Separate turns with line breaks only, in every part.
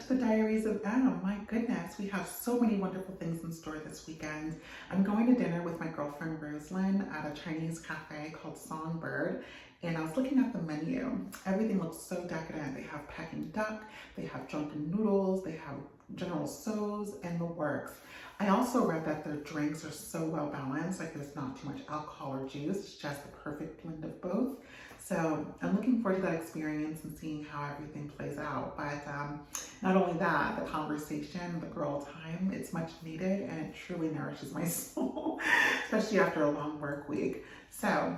to the Diaries of M. My goodness, we have so many wonderful things in store this weekend. I'm going to dinner with my girlfriend Rosalind at a Chinese cafe called Songbird, and I was looking at the menu. Everything looks so decadent. They have Peking duck, they have drunken noodles, they have General Tso's, and the works. I also read that their drinks are so well balanced, like there's not too much alcohol or juice, it's just the perfect blend of both. So I'm looking forward to that experience and seeing how everything plays out. But not only that, the conversation, the girl time, it's much needed and it truly nourishes my soul, especially after a long work week. So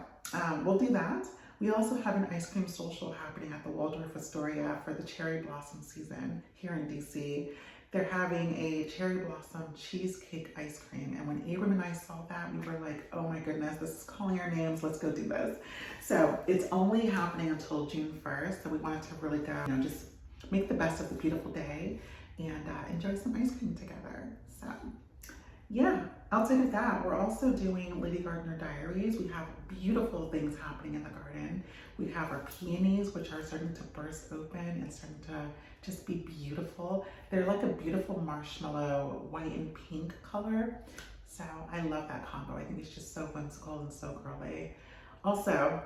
we'll do that. We also have an ice cream social happening at the Waldorf Astoria for the cherry blossom season here in DC. They're having a cherry blossom cheesecake ice cream. And when Abram and I saw that, we were like, oh my goodness, this is calling our names. Let's go do this. So it's only happening until June 1st. So we wanted to really go, just make the best of the beautiful day and enjoy some ice cream together. So yeah, outside of that, we're also doing Lady Gardener Diaries. We have beautiful things happening in the garden. We have our peonies, which are starting to burst open and starting to just be beautiful. They're like a beautiful marshmallow, white and pink color. So I love that combo. I think it's just so whimsical and so girly. Also,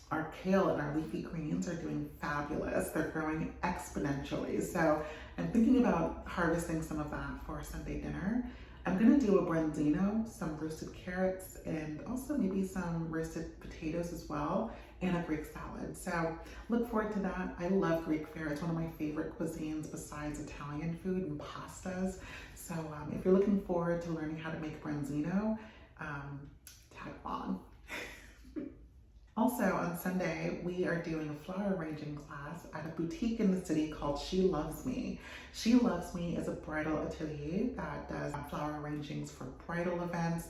our kale and our leafy greens are doing fabulous. They're growing exponentially. So I'm thinking about harvesting some of that for Sunday dinner. I'm gonna do a Branzino, some roasted carrots, and also maybe some roasted potatoes as well, and a Greek salad. So look forward to that. I love Greek fare. It's one of my favorite cuisines besides Italian food and pastas. So if you're looking forward to learning how to make Branzino, tag along. Also on Sunday, we are doing a flower arranging class at a boutique in the city called She Loves Me. She Loves Me is a bridal atelier that does flower arrangings for bridal events,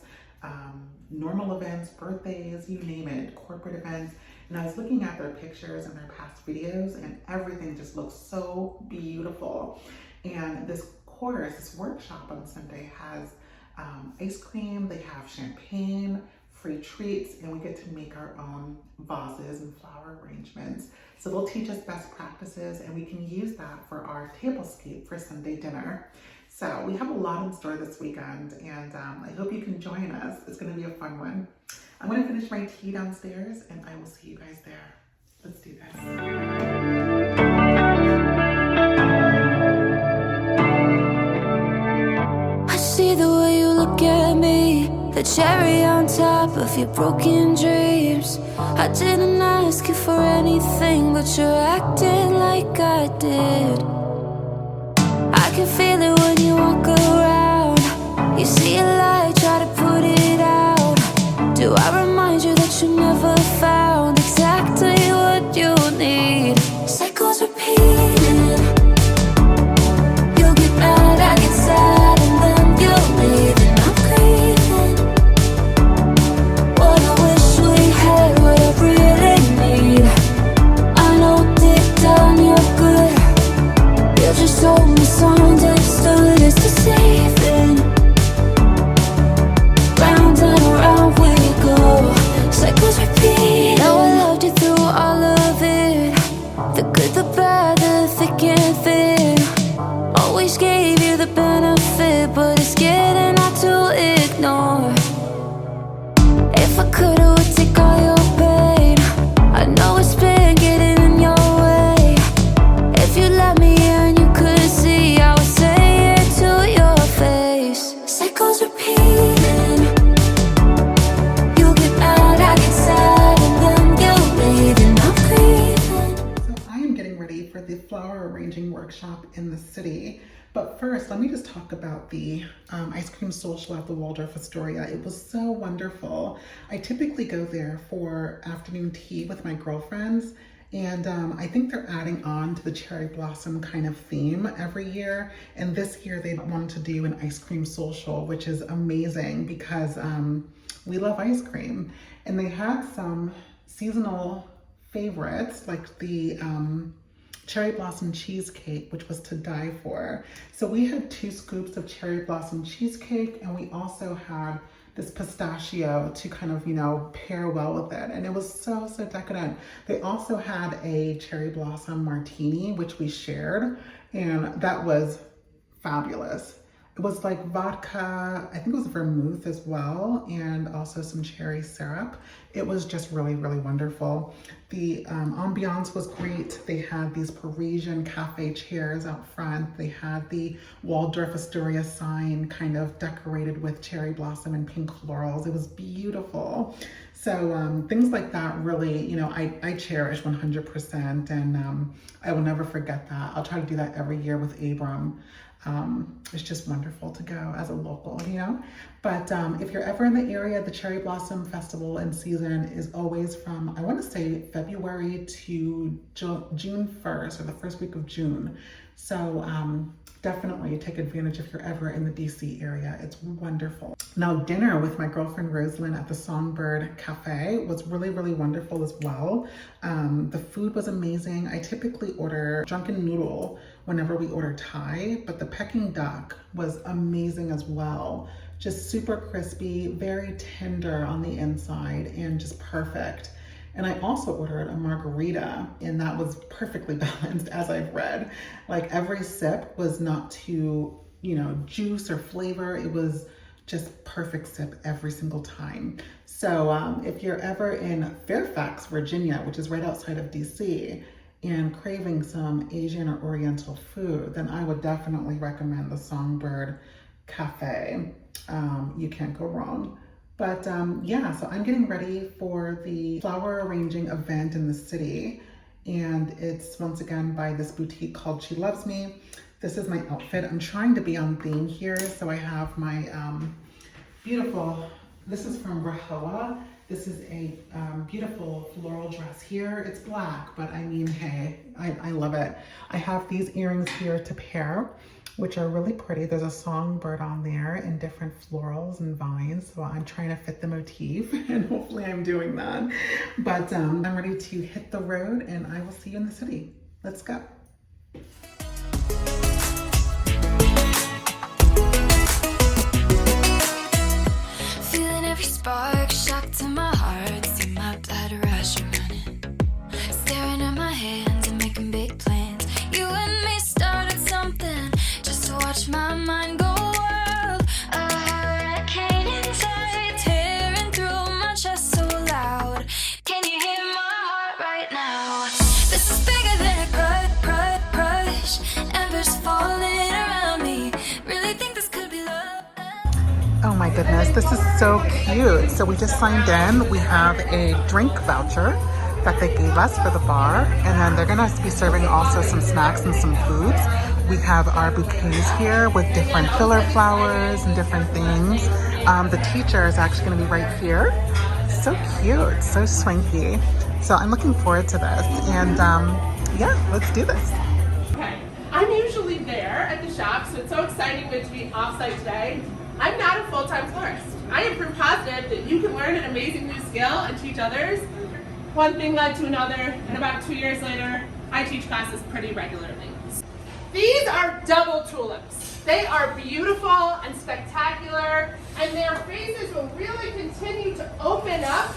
normal events, birthdays, you name it, corporate events. And I was looking at their pictures and their past videos and everything just looks so beautiful. And this course, this workshop on Sunday has ice cream, they have champagne, free treats, and we get to make our own vases and flower arrangements. So they'll teach us best practices and we can use that for our tablescape for Sunday dinner. So we have a lot in store this weekend and I hope you can join us. It's gonna be a fun one. I'm gonna finish my tea downstairs and I will see you guys there. Let's do this.
I see the way you look at me, the cherry on top of your broken dreams. I didn't ask you for anything, but you're acting like I did. I can feel it when you walk around. You see a light, try to put it out. Do I remind you that you never found exactly what you need? Cycles repeating. You'll get mad, I get sad, and then you'll leave. And I'm grieving. What I wish we had, what I really need. I know deep down you're good. You just so misunderstood, it's deceiving. Round and around we go, cycles repeat. Now I loved you through all of it, the good, the bad, the thick and thin. Always gave you the benefit, but it's getting hard to ignore. If I could, I would take all your pain. I know it's been getting in your way. If you let me in, you could see I would say it to your face. Cycles repeating. You'll get mad, I get sad, and then you'll leave. And I'm grieving.
So I am getting ready for the flower arranging workshop in the city. But first, let me just talk about the ice cream social at the Waldorf Astoria. It was so wonderful. I typically go there for afternoon tea with my girlfriends. And I think they're adding on to the cherry blossom kind of theme every year. And this year they wanted to do an ice cream social, which is amazing because we love ice cream. And they had some seasonal favorites like the cherry blossom cheesecake, which was to die for. So we had 2 scoops of cherry blossom cheesecake and we also had this pistachio to kind of, pair well with it. And it was so, so decadent. They also had a cherry blossom martini, which we shared. and that was fabulous. It was like vodka, I think it was vermouth as well, and also some cherry syrup. It was just really, really wonderful. The ambiance was great. They had these Parisian cafe chairs out front. They had the Waldorf Astoria sign kind of decorated with cherry blossom and pink florals. It was beautiful. So things like that really, you know, I cherish 100%, and I will never forget that. I'll try to do that every year with Abram. It's just wonderful to go as a local, you know. But if you're ever in the area, the Cherry Blossom Festival and season is always from, I want to say, February to June 1st, or the first week of June. So definitely take advantage if you're ever in the DC area. It's wonderful. Now, dinner with my girlfriend Rosalind at the Songbird Cafe was really, really wonderful as well. The food was amazing. I typically order drunken noodle whenever we order Thai, but the Peking duck was amazing as well. Just super crispy, very tender on the inside, and just perfect. And I also ordered a margarita, and that was perfectly balanced, as I've read. Like, every sip was not too, you know, juice or flavor. It was just perfect sip every single time. So if you're ever in Fairfax, Virginia, which is right outside of DC, and craving some Asian or Oriental food, then I would definitely recommend the Songbird Cafe. You can't go wrong. But yeah, so I'm getting ready for the flower arranging event in the city. And it's once again by this boutique called She Loves Me. This is my outfit. I'm trying to be on theme here. So I have my beautiful, this is from Rahowa. This is a beautiful floral dress here. It's black, but I mean, hey, I love it. I have these earrings here to pair, which are really pretty. There's a songbird on there in different florals and vines. So I'm trying to fit the motif, and hopefully I'm doing that. But I'm ready to hit the road, and I will see you in the city. Let's go.
Feeling every spark, shock to my heart. See my blood rush running. Staring at my hands and making big plans. You and me started something just to watch my mind go wild. A hurricane inside, tearing through my chest so loud. Can you hear my heart right now? This is bigger than a crush. Embers falling around me. Really think this could be love?
Oh my goodness, this is so cute. So we just signed in. We have a drink voucher that they gave us for the bar, and then they're gonna be serving also some snacks and some foods. We have our bouquets here with different filler flowers and different things. The teacher is actually gonna be right here. So cute, so swanky. So I'm looking forward to this, and yeah, let's do this.
Okay, I'm usually there at the shop, so it's so exciting to be off-site today. I'm not a full-time florist. I am proof positive that you can learn an amazing new skill and teach others. One thing led to another, and about 2 years later, I teach classes pretty regularly. These are double tulips. They are beautiful and spectacular, and their faces will really continue to open up.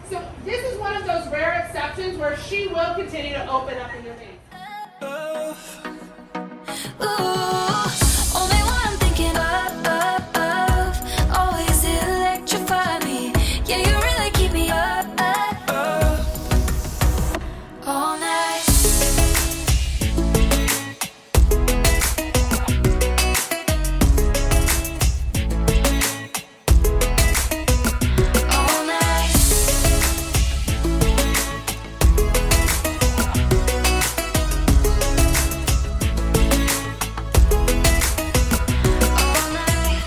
So this is one of those rare exceptions where she will continue to open up in your face.
Ooh, only one I'm thinking of, always electrify me. Yeah, you really keep me up all night. All night. All night.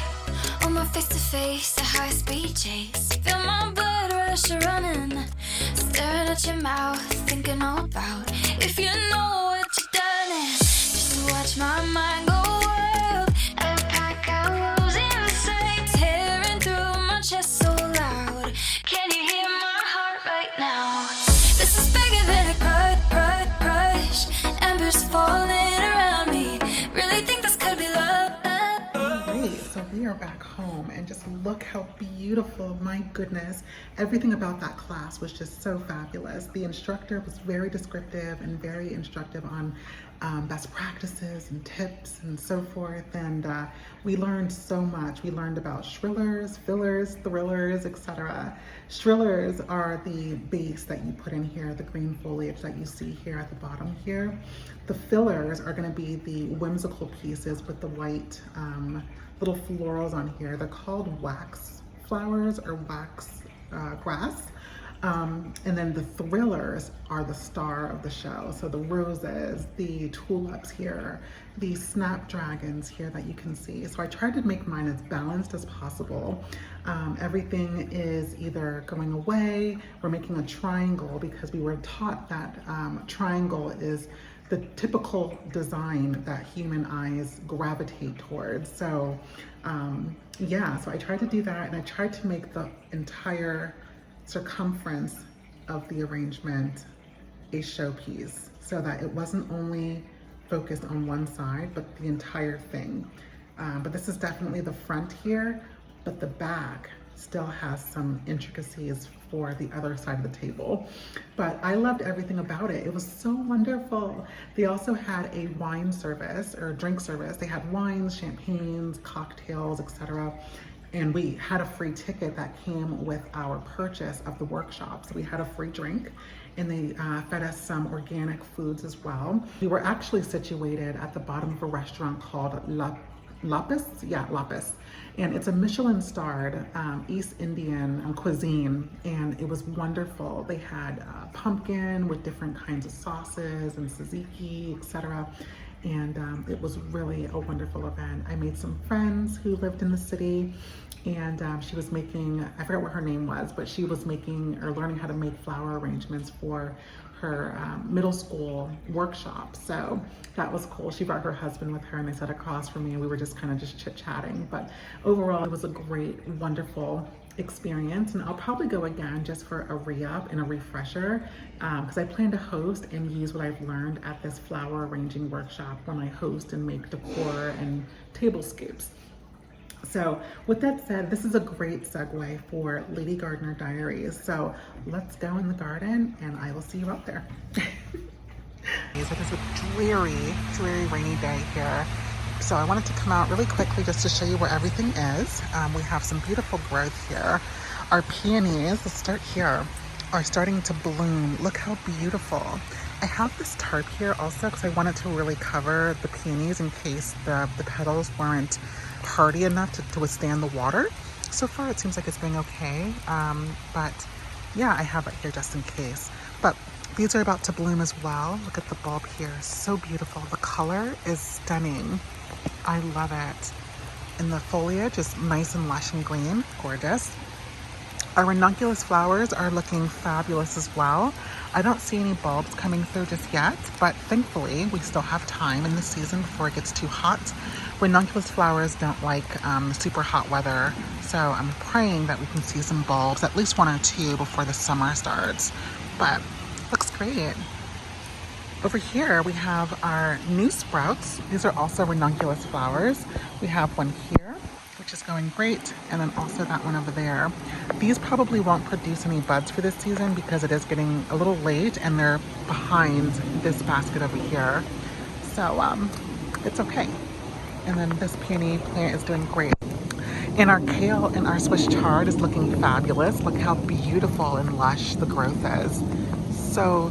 On my face to face, a high speed chase. Feel my blood rush running. Staring at your mouth, thinking all about if you know what you've done. And just to watch my mind go wild. A pack of roses in the sight, tearing through my chest so loud. Can you hear my heart right now? This is bigger than a crush. Embers falling around me. Really think this could be love?
Great, so we are back home, and just look how beautiful, my goodness. Everything about that class was just so fabulous. The instructor was very descriptive and very instructive on best practices and tips and so forth. And we learned so much. We learned about shrillers, fillers, thrillers, etc. Shrillers are the base that you put in here, the green foliage that you see here at the bottom here. The fillers are going to be the whimsical pieces with the white little florals on here. They're called wax flowers or wax grass. And then the thrillers are the star of the show. So the roses, the tulips here, the snapdragons here that you can see. So I tried to make mine as balanced as possible. Everything is either going away, we're making a triangle because we were taught that triangle is the typical design that human eyes gravitate towards. So yeah, so I tried to do that, and I tried to make the entire circumference of the arrangement a showpiece so that it wasn't only focused on one side, but the entire thing. But this is definitely the front here, but the back still has some intricacies for the other side of the table. But I loved everything about it. It was so wonderful. They also had a wine service or drink service. They had wines, champagnes, cocktails, etc. And we had a free ticket that came with our purchase of the workshop. So we had a free drink, and they fed us some organic foods as well. We were actually situated at the bottom of a restaurant called Lapis, and it's a Michelin-starred East Indian cuisine, and it was wonderful. They had pumpkin with different kinds of sauces and tzatziki, etc. And it was really a wonderful event. I made some friends who lived in the city, and she was making, I forgot what her name was, but she was making or learning how to make flower arrangements for her middle school workshop. So that was cool. She brought her husband with her, and they sat across from me, and we were just kind of just chit-chatting. But overall, it was a great, wonderful experience, and I'll probably go again just for a re-up and a refresher, because I plan to host and use what I've learned at this flower arranging workshop when I host and make decor and tablescapes. So with that said, this is a great segue for Lady Gardener Diaries. So let's go in the garden, and I will see you out there. It is a dreary, rainy day here. So I wanted to come out really quickly just to show you where everything is. We have some beautiful growth here. Our peonies, let's start here, are starting to bloom. Look how beautiful. I have this tarp here also because I wanted to really cover the peonies in case the petals weren't hardy enough to withstand the water. So far it seems like it's doing okay, but yeah, I have it here just in case. But these are about to bloom as well. Look at the bulb here, so beautiful. The color is stunning. I love it. And the foliage is nice and lush and green, gorgeous. Our ranunculus flowers are looking fabulous as well. I don't see any bulbs coming through just yet, but thankfully we still have time in the season before it gets too hot. Ranunculus flowers don't like super hot weather, so I'm praying that we can see some bulbs, at least one or two, before the summer starts. But looks great. Over here we have our new sprouts. These are also ranunculus flowers. We have one here, which is going great, and then also that one over there. These probably won't produce any buds for this season because it is getting a little late and they're behind this basket over here. So it's okay. And then this peony plant is doing great. And our kale and our Swiss chard is looking fabulous. Look how beautiful and lush the growth is. So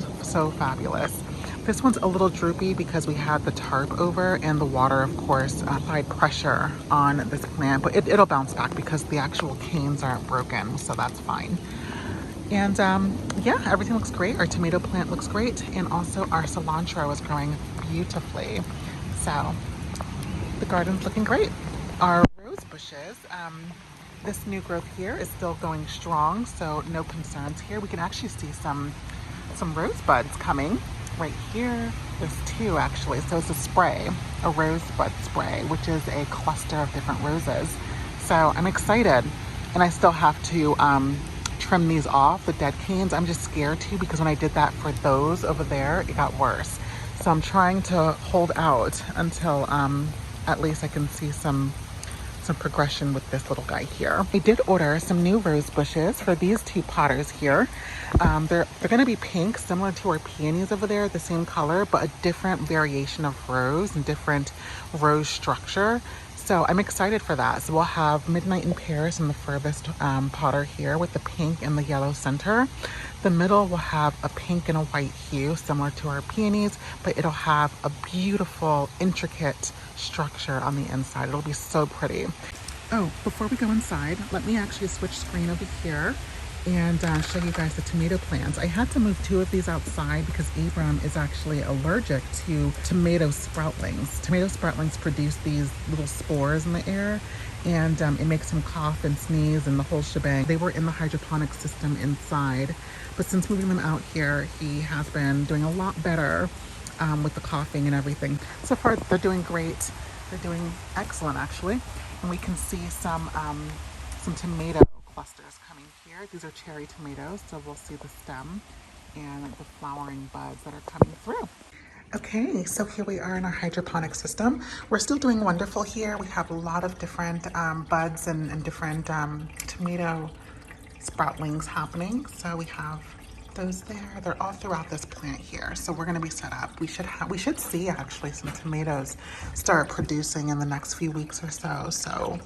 fabulous. This one's a little droopy because we had the tarp over, and the water, of course, applied pressure on this plant, but it'll bounce back because the actual canes aren't broken, so that's fine. And yeah, everything looks great. Our tomato plant looks great, and also our cilantro is growing beautifully. So the garden's looking great. Our rose bushes, this new growth here is still going strong, so no concerns here. We can actually see some rose buds coming. Right here, there's two actually. So it's a spray, a rosebud spray, which is a cluster of different roses. So I'm excited, and I still have to trim these off, the dead canes. I'm just scared to, because when I did that for those over there, it got worse. So I'm trying to hold out until at least I can see some progression with this little guy here. I did order some new rose bushes for these two potters here. They're gonna be pink, similar to our peonies over there, the same color, but a different variation of rose and different rose structure. So I'm excited for that. So we'll have Midnight in Paris in the furthest potter here with the pink and the yellow center. The middle will have a pink and a white hue, similar to our peonies, but it'll have a beautiful, intricate structure on the inside. It'll be so pretty. Oh, before we go inside, let me actually switch screen over here and show you guys the tomato plants. I had to move 2 of these outside because Abram is actually allergic to tomato sproutlings. Tomato sproutlings produce these little spores in the air, and it makes him cough and sneeze and the whole shebang. They were in the hydroponic system inside, but since moving them out here, he has been doing a lot better with the coughing and everything. So far, they're doing great. They're doing excellent, actually. And we can see some tomato clusters coming here. These are cherry tomatoes, so we'll see the stem and the flowering buds that are coming through. Okay, so here we are in our hydroponic system. We're still doing wonderful here. We have a lot of different buds and different tomato sproutlings happening. So we have those there. They're all throughout this plant here. So we're gonna be set up. We should see actually some tomatoes start producing in the next few weeks or so. So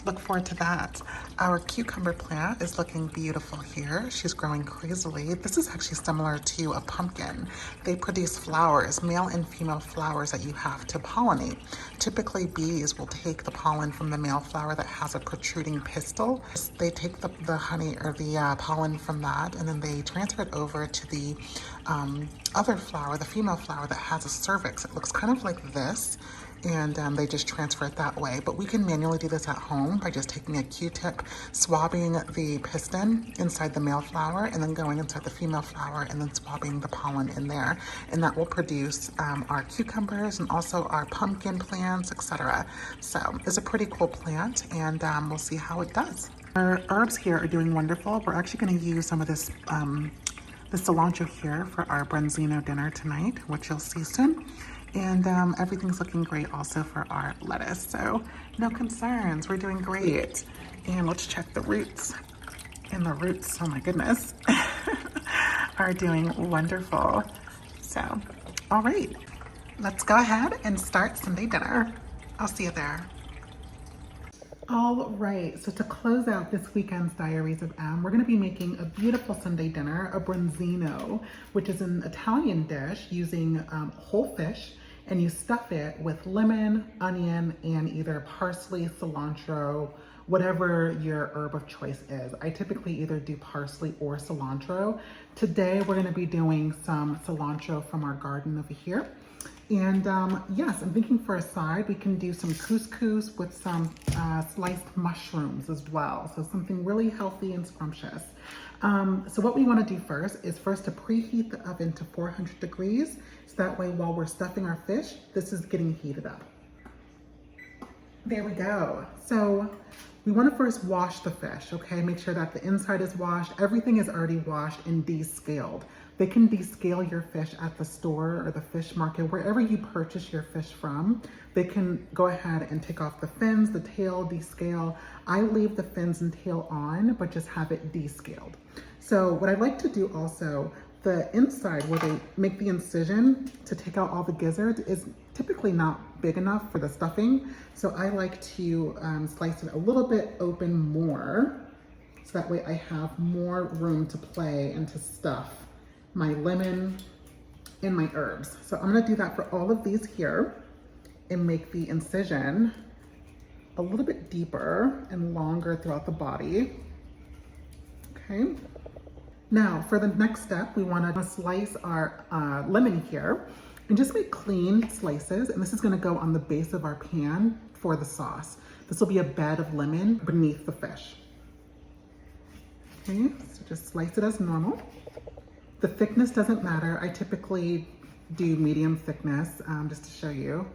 look forward to that. Our cucumber plant is looking beautiful here. She's growing crazily. This is actually similar to a pumpkin. They produce flowers, male and female flowers that you have to pollinate. Typically bees will take the pollen from the male flower that has a protruding pistil. They take the honey or the pollen from that, and then they transfer it over to the other flower, the female flower that has a cervix. It looks kind of like this. And they just transfer it that way. But we can manually do this at home by just taking a Q-tip, swabbing the piston inside the male flower, and then going inside the female flower and then swabbing the pollen in there. And that will produce our cucumbers and also our pumpkin plants, etc. So it's a pretty cool plant, and we'll see how it does. Our herbs here are doing wonderful. We're actually going to use some of this the cilantro here for our Branzino dinner tonight, which you'll see soon. And everything's looking great also for our lettuce. So no concerns, we're doing great. And let's check the roots. And the roots, oh my goodness, are doing wonderful. So, all right, let's go ahead and start Sunday dinner. I'll see you there. All right, so to close out this weekend's Diaries of M, we're gonna be making a beautiful Sunday dinner, a Branzino, which is an Italian dish using whole fish, and you stuff it with lemon, onion, and either parsley, cilantro, whatever your herb of choice is. I typically either do parsley or cilantro. Today, we're gonna be doing some cilantro from our garden over here. And yes, I'm thinking for a side, we can do some couscous with some sliced mushrooms as well. So something really healthy and scrumptious. So what we wanna do first is to preheat the oven to 400 degrees. So that way while we're stuffing our fish, this is getting heated up. There we go. So we wanna first wash the fish, okay? Make sure that the inside is washed. Everything is already washed and descaled. They can descale your fish at the store or the fish market, wherever you purchase your fish from. They can go ahead and take off the fins, the tail, descale. I leave the fins and tail on, but just have it descaled. So what I like to do also, the inside where they make the incision to take out all the gizzards is typically not big enough for the stuffing. So I like to slice it a little bit open more, so that way I have more room to play and to stuff my lemon and my herbs. So I'm gonna do that for all of these here and make the incision a little bit deeper and longer throughout the body. Okay. Now for the next step, we wanna slice our lemon here and just make clean slices. And this is gonna go on the base of our pan for the sauce. This will be a bed of lemon beneath the fish. Okay, so just slice it as normal. The thickness doesn't matter. I typically do medium thickness just to show you.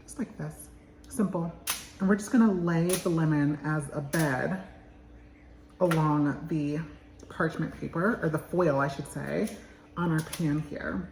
Just like this, simple. And we're just gonna lay the lemon as a bed along the parchment paper, or the foil I should say, on our pan here.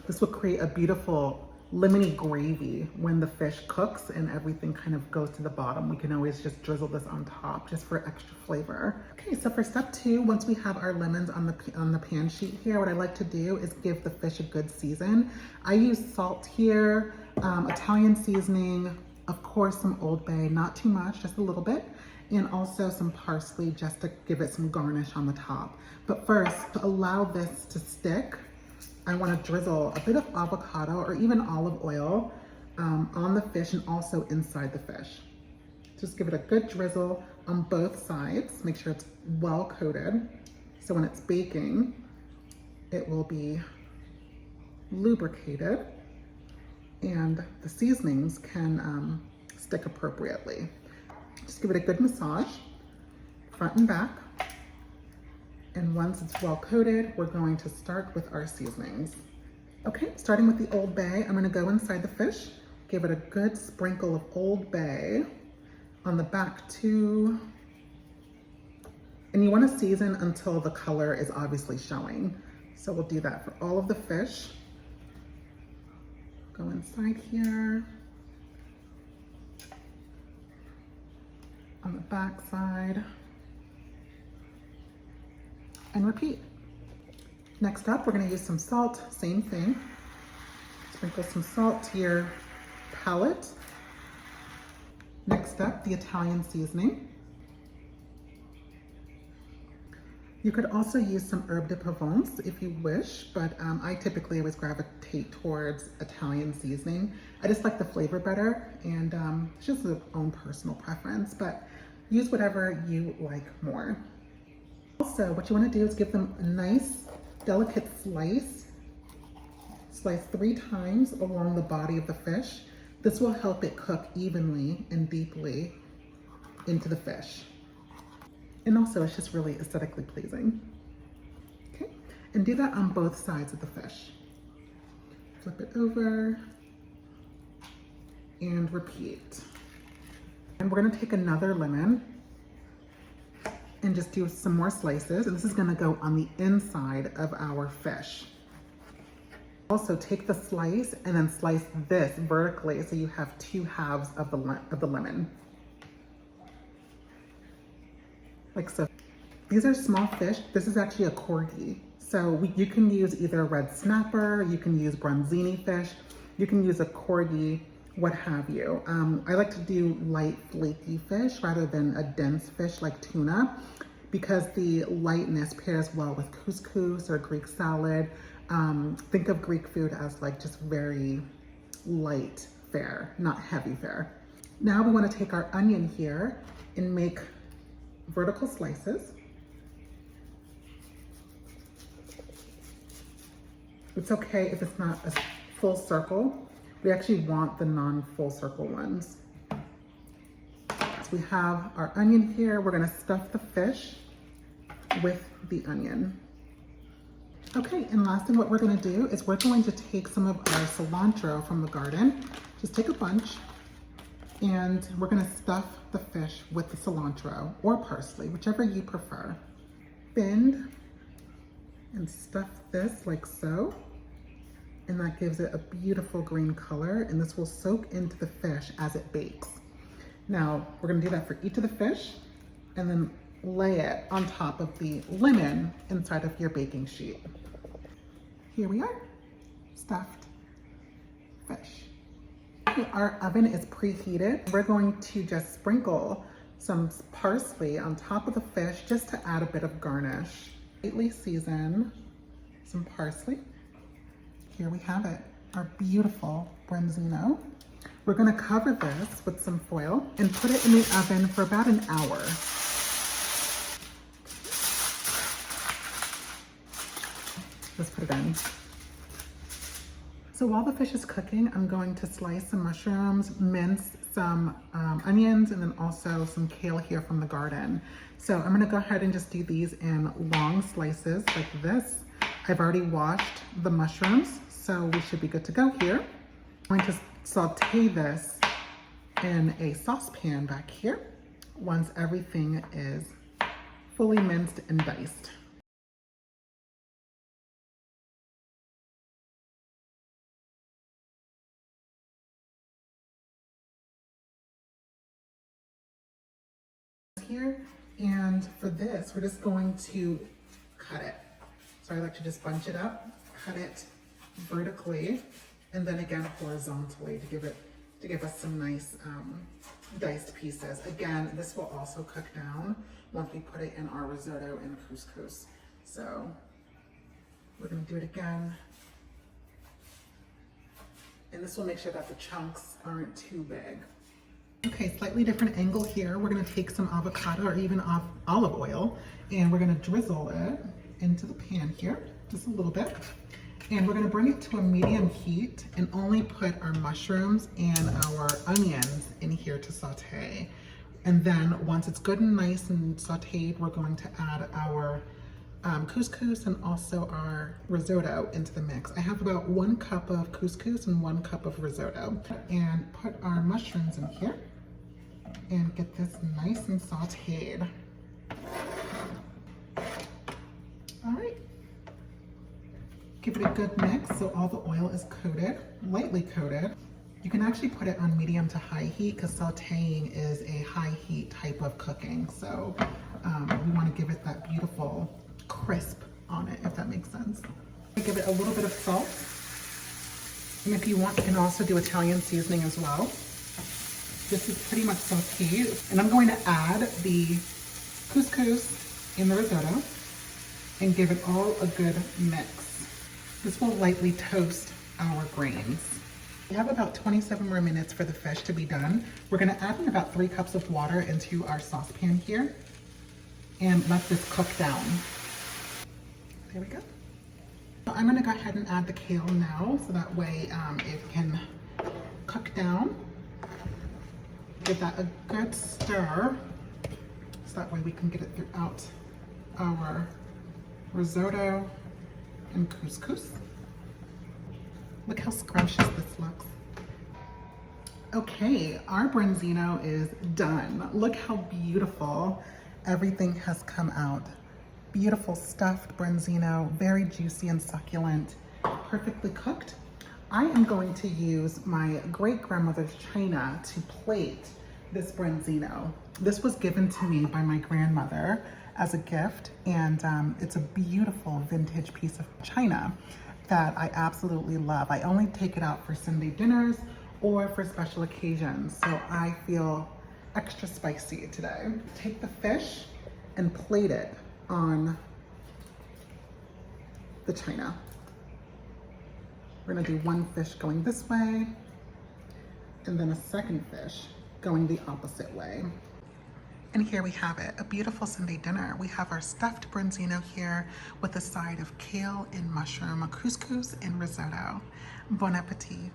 This will create a beautiful lemony gravy when the fish cooks and everything kind of goes to the bottom. We can always just drizzle this on top just for extra flavor. Okay, so for step 2, once we have our lemons on the pan sheet here, what I like to do is give the fish a good season. I use salt here, Italian seasoning, of course some Old Bay, not too much, just a little bit, and also some parsley just to give it some garnish on the top. But first, to allow this to stick, I want to drizzle a bit of avocado or even olive oil on the fish and also inside the fish. Just give it a good drizzle on both sides. Make sure it's well coated. So when it's baking, it will be lubricated and the seasonings can stick appropriately. Just give it a good massage, front and back. And once it's well coated, we're going to start with our seasonings. Okay, starting with the Old Bay, I'm gonna go inside the fish, give it a good sprinkle of Old Bay on the back too. And you wanna season until the color is obviously showing. So we'll do that for all of the fish. Go inside here. On the back side. And repeat. Next up, we're gonna use some salt, same thing. Sprinkle some salt to your palate. Next up, the Italian seasoning. You could also use some herbe de Provence if you wish, but I typically always gravitate towards Italian seasoning. I just like the flavor better, and it's just a own personal preference, but use whatever you like more. Also, what you want to do is give them a nice, delicate slice. Slice 3 times along the body of the fish. This will help it cook evenly and deeply into the fish. And also, it's just really aesthetically pleasing. Okay, and do that on both sides of the fish. Flip it over and repeat. And we're gonna take another lemon and just do some more slices. And this is gonna go on the inside of our fish. Also take the slice and then slice this vertically so you have 2 halves of the lemon. Like so. These are small fish. This is actually a corgi. So you can use either a red snapper, you can use Branzini fish, you can use a corgi, what have you. I like to do light flaky fish rather than a dense fish like tuna because the lightness pairs well with couscous or Greek salad. Think of Greek food as like just very light fare, not heavy fare. Now we want to take our onion here and make vertical slices. It's okay if it's not a full circle. We actually want the non-full circle ones. So we have our onion here. We're gonna stuff the fish with the onion. Okay, and last thing what we're gonna do is we're going to take some of our cilantro from the garden. Just take a bunch and we're gonna stuff the fish with the cilantro or parsley, whichever you prefer. Bend and stuff this like so. And that gives it a beautiful green color, and this will soak into the fish as it bakes. Now, we're gonna do that for each of the fish, and then lay it on top of the lemon inside of your baking sheet. Here we are, stuffed fish. Okay, our oven is preheated. We're going to just sprinkle some parsley on top of the fish just to add a bit of garnish. Lightly season some parsley. Here we have it, our beautiful Branzino. We're gonna cover this with some foil and put it in the oven for about an hour. Let's put it in. So while the fish is cooking, I'm going to slice some mushrooms, mince some onions, and then also some kale here from the garden. So I'm gonna go ahead and just do these in long slices like this. I've already washed the mushrooms, so we should be good to go here. I'm going to saute this in a saucepan back here once everything is fully minced and diced. here. And for this, we're just going to cut it. So I like to just bunch it up, cut it vertically, and then again horizontally to give us some nice diced pieces. Again, this will also cook down once we put it in our risotto and couscous. So we're gonna do it again. And this will make sure that the chunks aren't too big. Okay, slightly different angle here. We're gonna take some avocado or even olive oil, and we're gonna drizzle it into the pan here, just a little bit. And we're gonna bring it to a medium heat and only put our mushrooms and our onions in here to saute. And then once it's good and nice and sauteed, we're going to add our couscous and also our risotto into the mix. I have about 1 cup of couscous and 1 cup of risotto. And put our mushrooms in here and get this nice and sauteed. All right. Give it a good mix so all the oil is coated, lightly coated. You can actually put it on medium to high heat because sauteing is a high heat type of cooking. So we want to give it that beautiful crisp on it, if that makes sense. Give it a little bit of salt. And if you want, you can also do Italian seasoning as well. This is pretty much sauteed. And I'm going to add the couscous in the risotto and give it all a good mix. This will lightly toast our grains. We have about 27 more minutes for the fish to be done. We're gonna add in about 3 cups of water into our saucepan here and let this cook down. There we go. So I'm gonna go ahead and add the kale now so that way it can cook down. Give that a good stir so that way we can get it throughout our risotto and couscous. Look how scrumptious this looks. Okay, our Branzino is done. Look how beautiful everything has come out. Beautiful stuffed Branzino, very juicy and succulent, perfectly cooked. I am going to use my great-grandmother's china to plate this Branzino. This was given to me by my grandmother as a gift, and it's a beautiful vintage piece of china that I absolutely love. I only take it out for Sunday dinners or for special occasions, so I feel extra spicy today. Take the fish and plate it on the china. We're gonna do one fish going this way, and then a second fish going the opposite way. And here we have it, a beautiful Sunday dinner. We have our stuffed Branzino here with a side of kale and mushroom, a couscous and risotto. Bon appetit.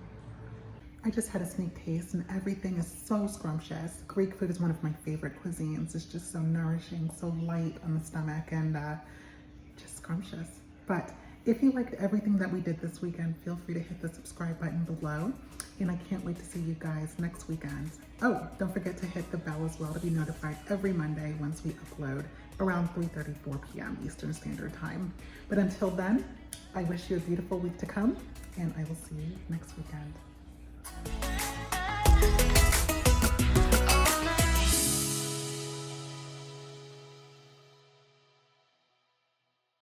I just had a sneak taste and everything is so scrumptious. Greek food is one of my favorite cuisines. It's just so nourishing, so light on the stomach, and just scrumptious. But if you liked everything that we did this weekend, feel free to hit the subscribe button below. And I can't wait to see you guys next weekend. Oh, don't forget to hit the bell as well to be notified every Monday once we upload around 3:34 p.m. Eastern Standard Time. But until then, I wish you a beautiful week to come, and I will see you next weekend.